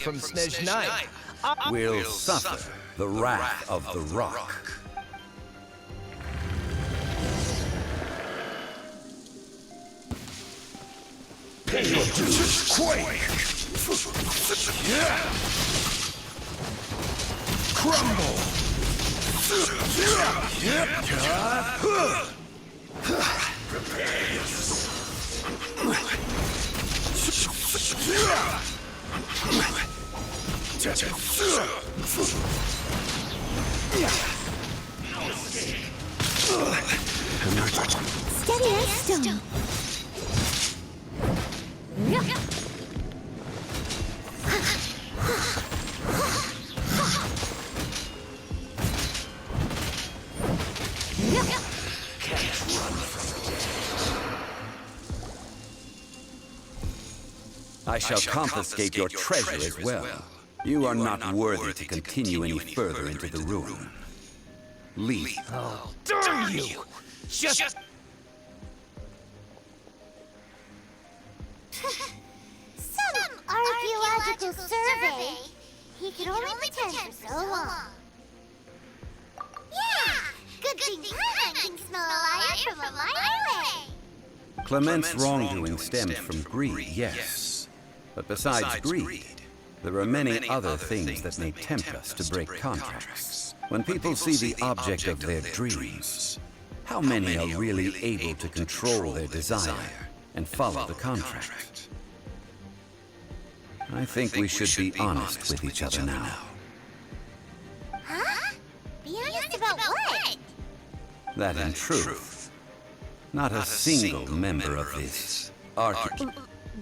from Snezhnaya. Will suffer the wrath of the rock. Pay your dues, quake! Crumble! Steady as stone. I shall confiscate your treasure as well. You are not worthy to continue any further into the ruin. Leave. Oh, darn you! Just... Some archaeological survey. He could only pretend for so long. Yeah! Good thing Clement can smell a liar from a mile away. Clement's wrongdoing stems from greed, yes. But besides greed, there are many other things that may tempt us to break contracts. When people see the object of their dreams, how many are really able to control their desire and follow the contract? I think we should be honest with each other now. Huh? Be honest about what? That in truth, not a single member of this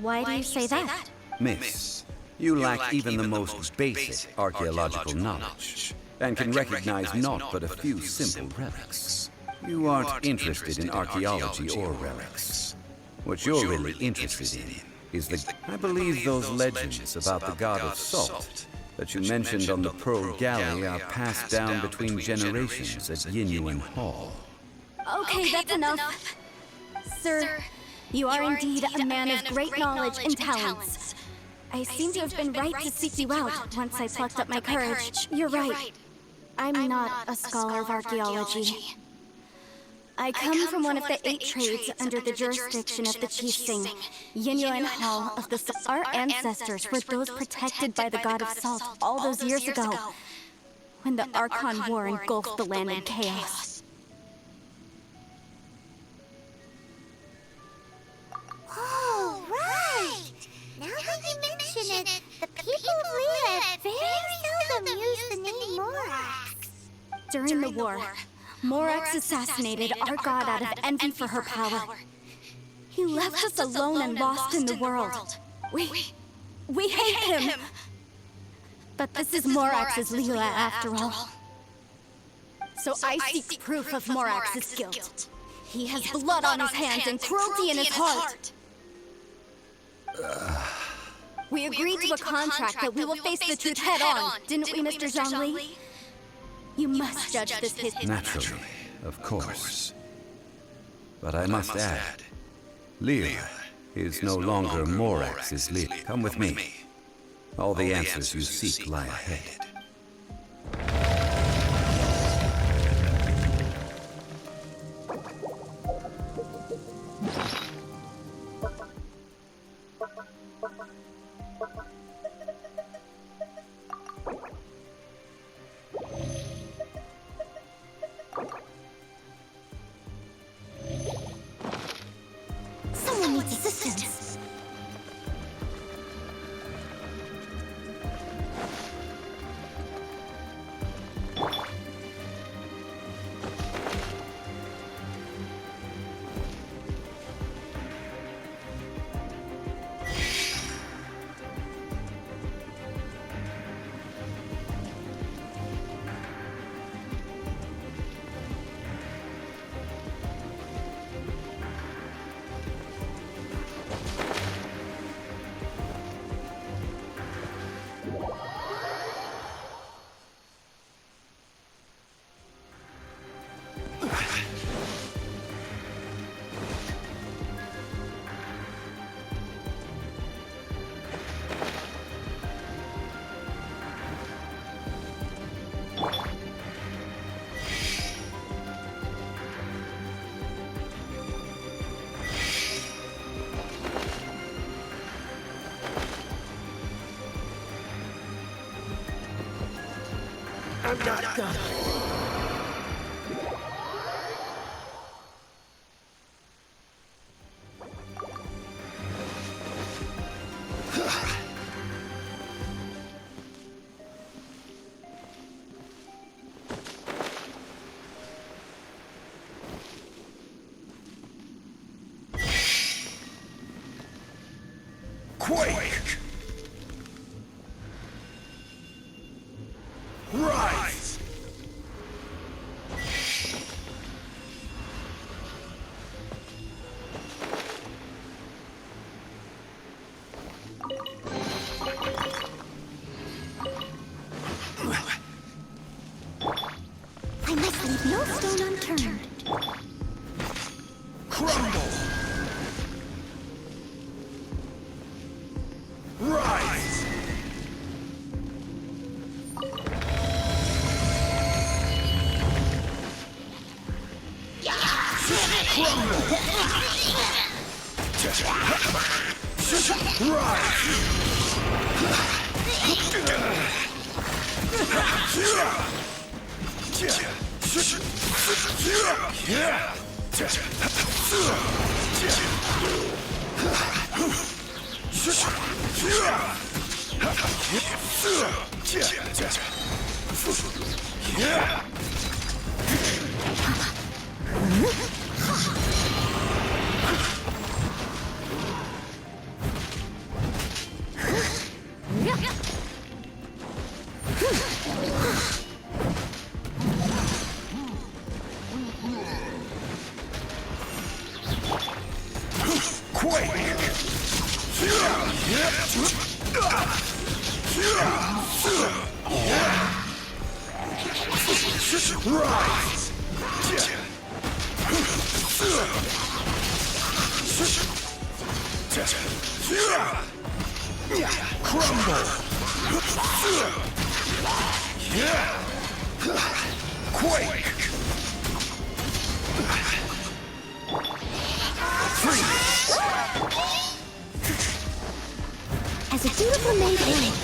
Why do you say that? Miss, you lack even the most basic archaeological knowledge, and can recognize naught but a few simple relics. You aren't interested in archaeology or relics. What you're really interested in is the... I believe those legends about the god of salt that you mentioned on the Pearl Galley are passed down between generations at Yinyuan Hall. Okay, that's enough. Sir, you are indeed a man of great knowledge and talents. I seem to have been right to seek you out once I plucked up my courage. You're right. I'm not a scholar of archaeology. I come from one of the 8 trades under the jurisdiction of the chief Sing, Yinyuan Hall of the Salt. Our ancestors were those protected by the god of salt all those years ago, when the Archon War engulfed the land in chaos. Oh, right! Now that you mention it, the people of Liyue very seldom use the name Morax. During the war, Morax assassinated our god out of envy for her power. He left us alone and lost in the world. We hate him! But this is Morax's Liyue after all. So I seek proof of Morax's guilt. He has blood on his hands and cruelty in his heart. We agreed to a contract that we will face the truth head on, didn't we, Mr. Zhongli? You must judge this history. Naturally, of course. But I must add, Liyue is no longer Morax's Liyue. Come with me. All the answers you seek lie ahead. Someone needs assistance. I'm not done. Quake! Rise! I must leave no stone unturned. Crumble! Rise! As a beautiful maid would.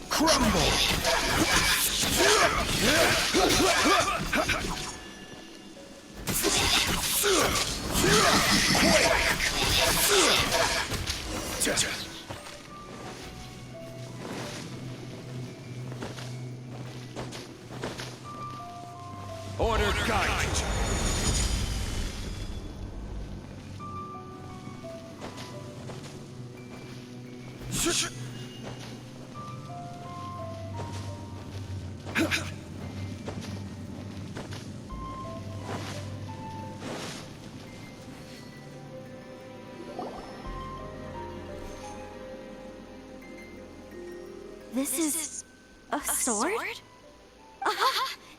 Crumble! Order guide! This is a sword?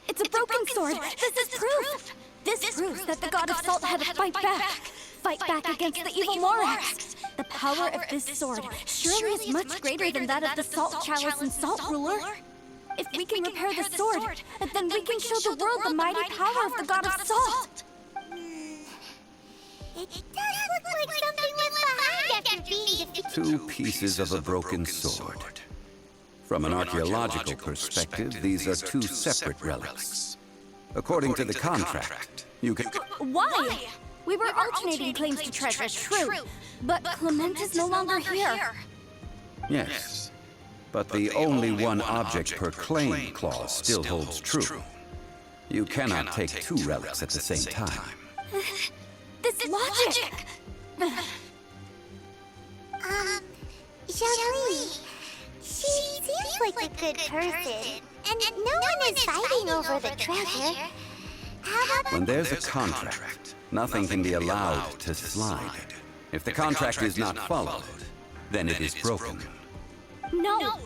It's a broken sword! This is proof! This proves that the god of salt had to fight back! Fight back against the evil Morax! The power of this sword surely is much greater than that of the Salt Chalice and Salt Ruler. If we can repair the sword, then we can show the world the mighty power of the god of salt! It does look like something was behind after being defeated. Two pieces of a broken sword. From an archaeological perspective, these are two separate relics. According to the contract, you can... Why? We were alternating claims to treasure, true. But Clement is no longer here. Yes, but the only one object per claim clause still holds true. You cannot take two relics at the same time. This logic! Zhongli, she seems like a good person, and no one is fighting over the treasure. How about... When there's a contract, nothing can be allowed to slide. If the contract is not followed, then it is broken. No!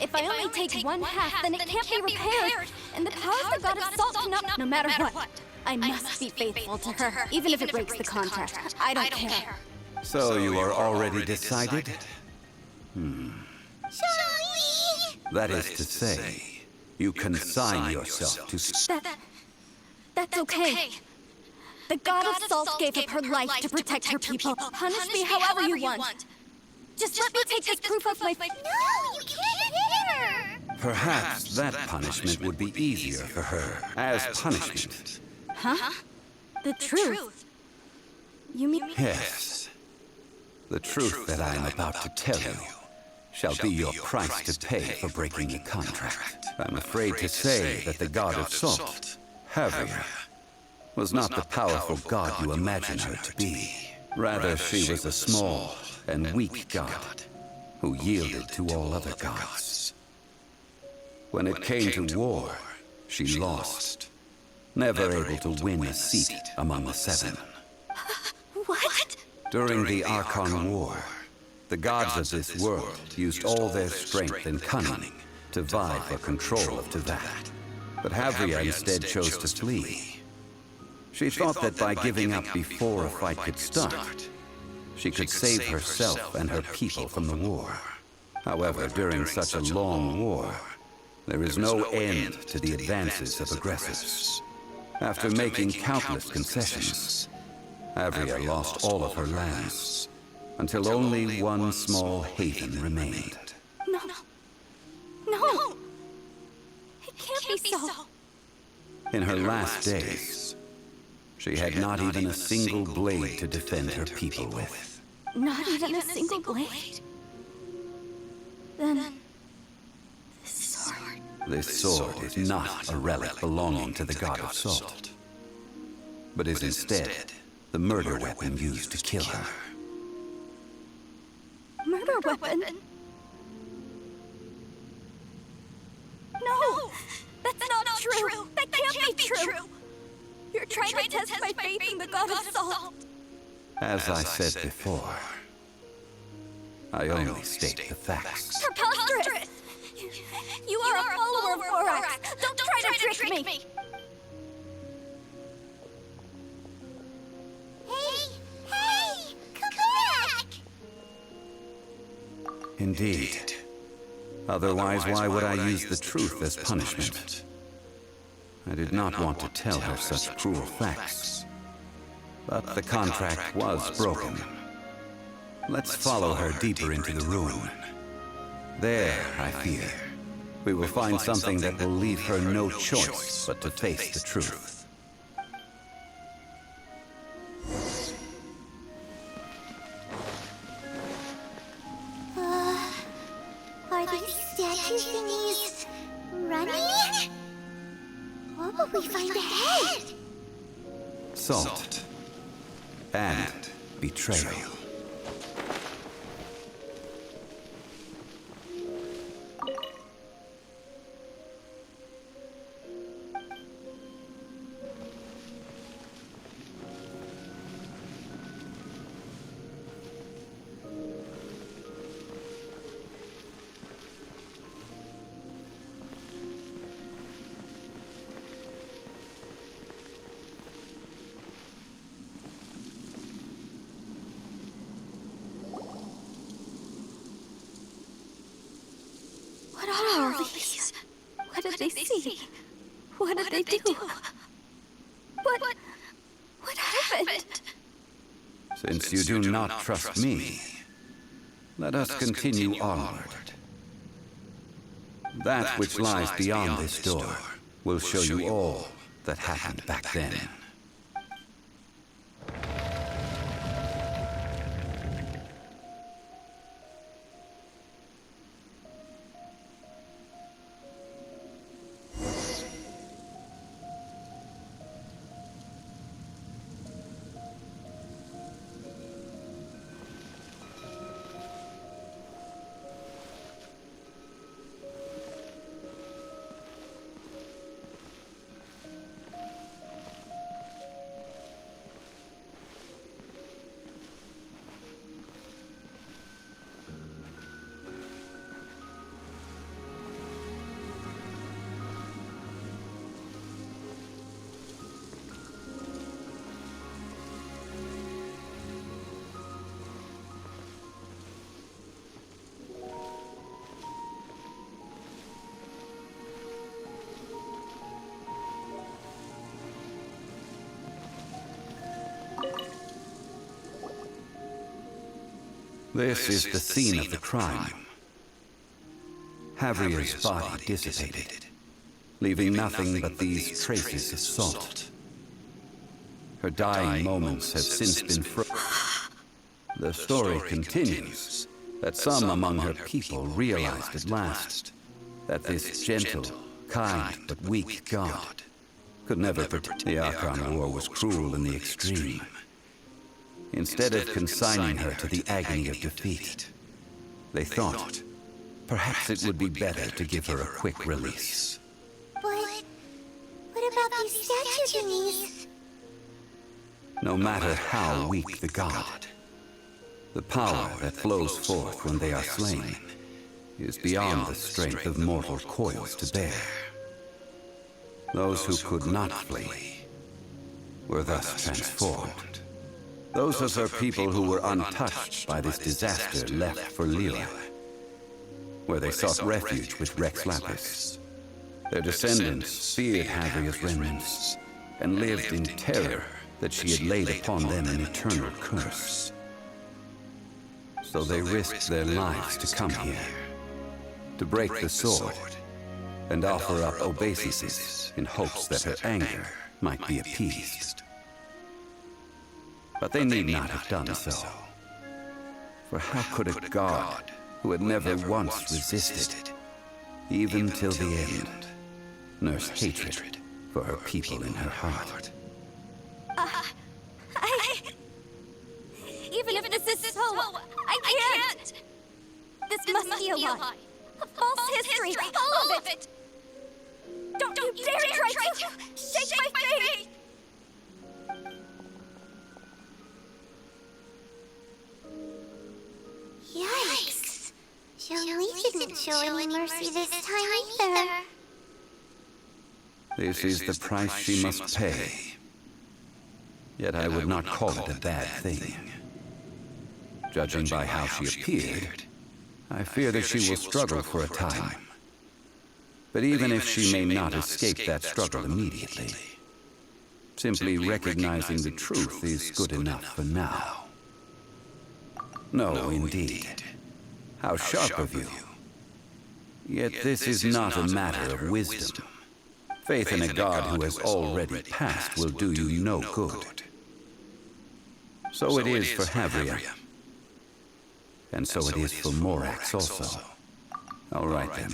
If I only take one half, then it can't be repaired, and the power of the god of salt cannot... No matter what, I must be faithful to her, even if it breaks the contract. I don't care. So you are already decided? Zhongli! That is to say, you consign yourself to... That's okay. The god of salt gave up her life to protect her people. Punish me however you want. Just let me take this proof of my... No, you can't hit her! Perhaps that punishment would be easier for her as punishment. Huh? The truth. You mean... Yes. The truth that I am about to tell you shall be your price to pay for breaking the contract. I'm afraid to say that the god of salt, Havia, was not the powerful god you imagine her to be. Rather, she was a small and weak god who yielded to all other gods. When it came to war, she lost, never able to win a seat among the seven. What? During the Archon War, the gods of this world used all their strength and cunning to vie for control of Teyvat. But Havia instead chose to flee. She thought that by giving up before a fight could start, she could save herself and her people from the war. However, during such a long war, there is no end to the advances of aggressors. After making countless concessions, Havia lost all of her lands, until only one small haven remained. No. It can't be so. In her last days, she had not even a single blade to defend her people with. Not even a single blade? Then... This sword is not a relic belonging to the god of salt, but is instead the murder weapon used to kill her. Murder weapon? No! That's not true! That can't be true! You're trying to test my faith in the god of salt! As I said before, I only state the facts. Preposterous! You are a follower of Borax! Don't try to trick me! Hey! Come back! Indeed. Otherwise, why would I use the truth as punishment? I did not want to tell her such cruel facts. But the contract was broken. Let's follow her deeper into the ruin. There, I fear, we will find something that will leave her no choice but to face the truth. Are these statue thingies running? What will we find ahead? Salt and betrayal. What are all these? What did they see? What did they do? What happened? Since you do not trust me, let us continue onward. That which lies beyond this door will show you all that happened back then. This is the scene of the crime. Havria's body dissipated, leaving nothing but these traces of salt. Her dying moments have since been The story continues that some among her people realized at last that this gentle, kind, but weak god could never protect. The Archon War was cruel in the extreme. Instead of consigning her to the agony of defeat, they thought perhaps it would be better to give her a quick release. But what about these statue thingies? No matter how weak the god, the power that flows forth when they are slain is beyond the strength of mortal coils to bear. Those who could not flee were thus transformed. Those of her people who were untouched by this disaster left for Lira, where they sought refuge with Rex Lapis. Their descendants feared Havria's remnants and lived in terror that she had laid upon them an eternal curse. So they risked their lives to come here, to break the sword, and offer up obeisances in hopes that her anger might be appeased. But they need not have done so. For how could a god who had never once resisted, even till the end, nurse hatred for her people in her heart? Even if this is so, I can't. This must be a lie. A false history, all of it. Don't you dare try to shake my faith! Yikes. Zhongli didn't show any mercy this time either. This is the price she must pay. Yet I would not call it a bad thing. Judging by how she appeared, I fear that she will struggle for a time. But even if she may not escape that struggle immediately, simply recognizing the truth is good enough for now. No, indeed. How sharp of you. Yet this is not a matter of wisdom. Faith in a god who has already passed will do you no good. So it is for Havria. And so it is for Morax also. All right then.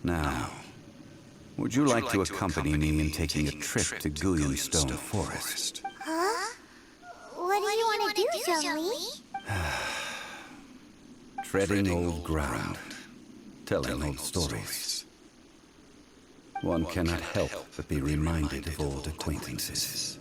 Now, would you like to accompany me in taking a trip to Guyanstone Forest? Huh? What do you want to do, Zhongli? Treading old ground, telling old stories. One cannot help but be reminded of old acquaintances.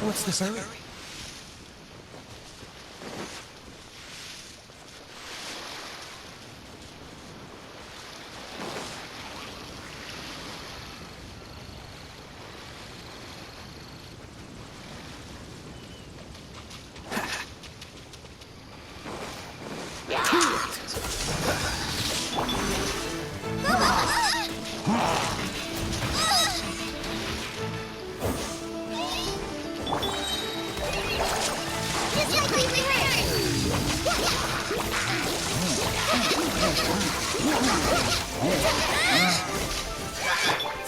What's the hurry?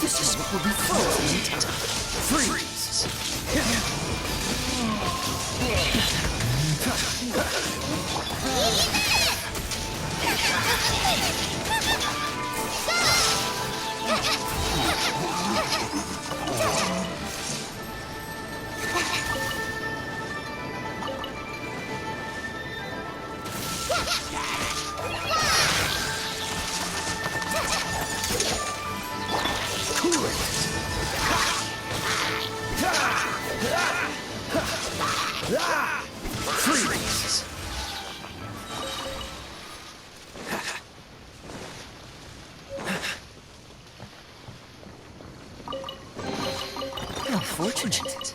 This is what will be frozen in time. Freeze! Freeze! How fortunate.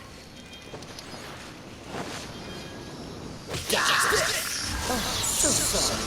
Oh, so sorry.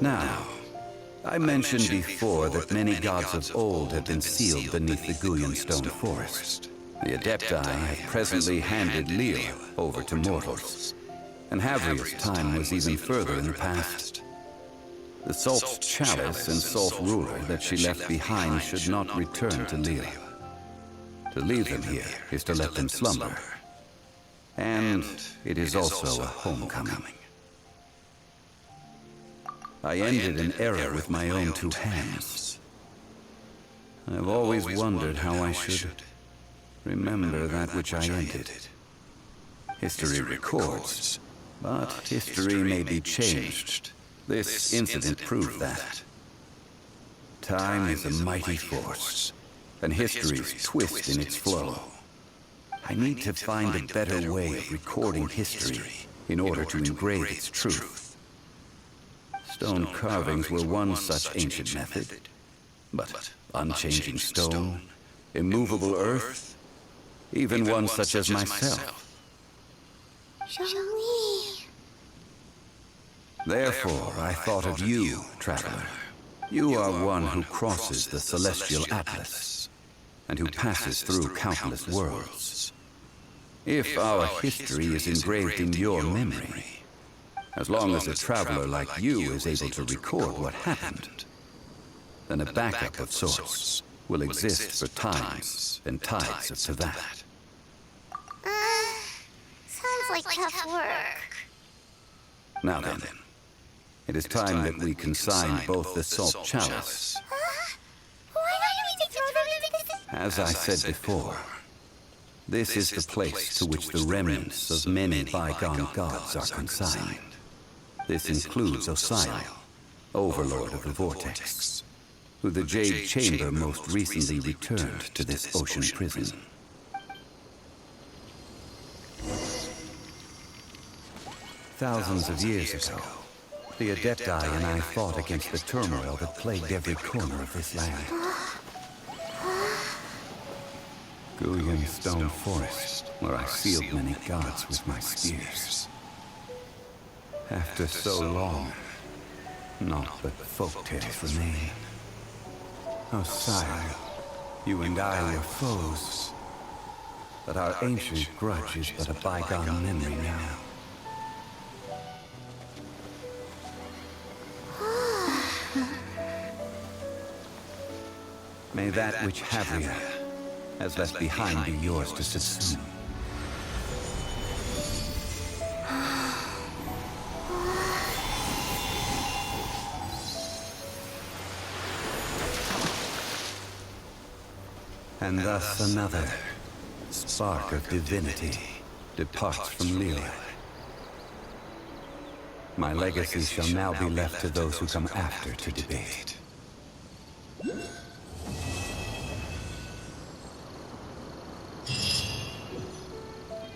Now, I mentioned before that many gods of old have been sealed beneath the Guyan stone forest. The Adepti have presently handed Leela over to mortals, and Havria's time was even further in the past. The Salt Chalice and Salt Ruler that she left behind should not return to Leela. To leave them here is to let them slumber, and it is also a homecoming. I ended an era with my own two hands. I've always wondered how I should remember that which I ended. History records, but history may be changed. This incident proved that. Time is a mighty force, and history's twist in its flow. I need to find a better way of recording history in order to engrave its truth. Stone carvings were one such ancient method, but unchanging stone, immovable earth, even one such as myself. Zhongli. Therefore, I thought of you, traveler. You are one who crosses the celestial atlas, and who passes through countless worlds. If our history is engraved in your memory, as long as a traveler like you is able to record what happened, then a backup of sorts will exist for times and tides up to that. Sounds like tough work. Now then, it is time that we consign both the Salt Chalice. Why don't we throw them into this? As I said before, this is the place to which the remnants of many bygone gods are consigned. This includes Osial, Overlord of the Vortex, who the Jade Chamber most recently returned to this ocean prison. Thousands of years ago, the Adepti and I fought against the turmoil that plagued every corner of this land. Guyan Stone Forest, where I sealed many gods with my spears. After so long, naught but folktales remain. Osial, you and I were foes, but our ancient grudge is but a bygone memory now. May that which Havria has left behind be yours to subsume. And thus another spark of divinity departs from Leela. My legacy shall now be left to those who come after to debate.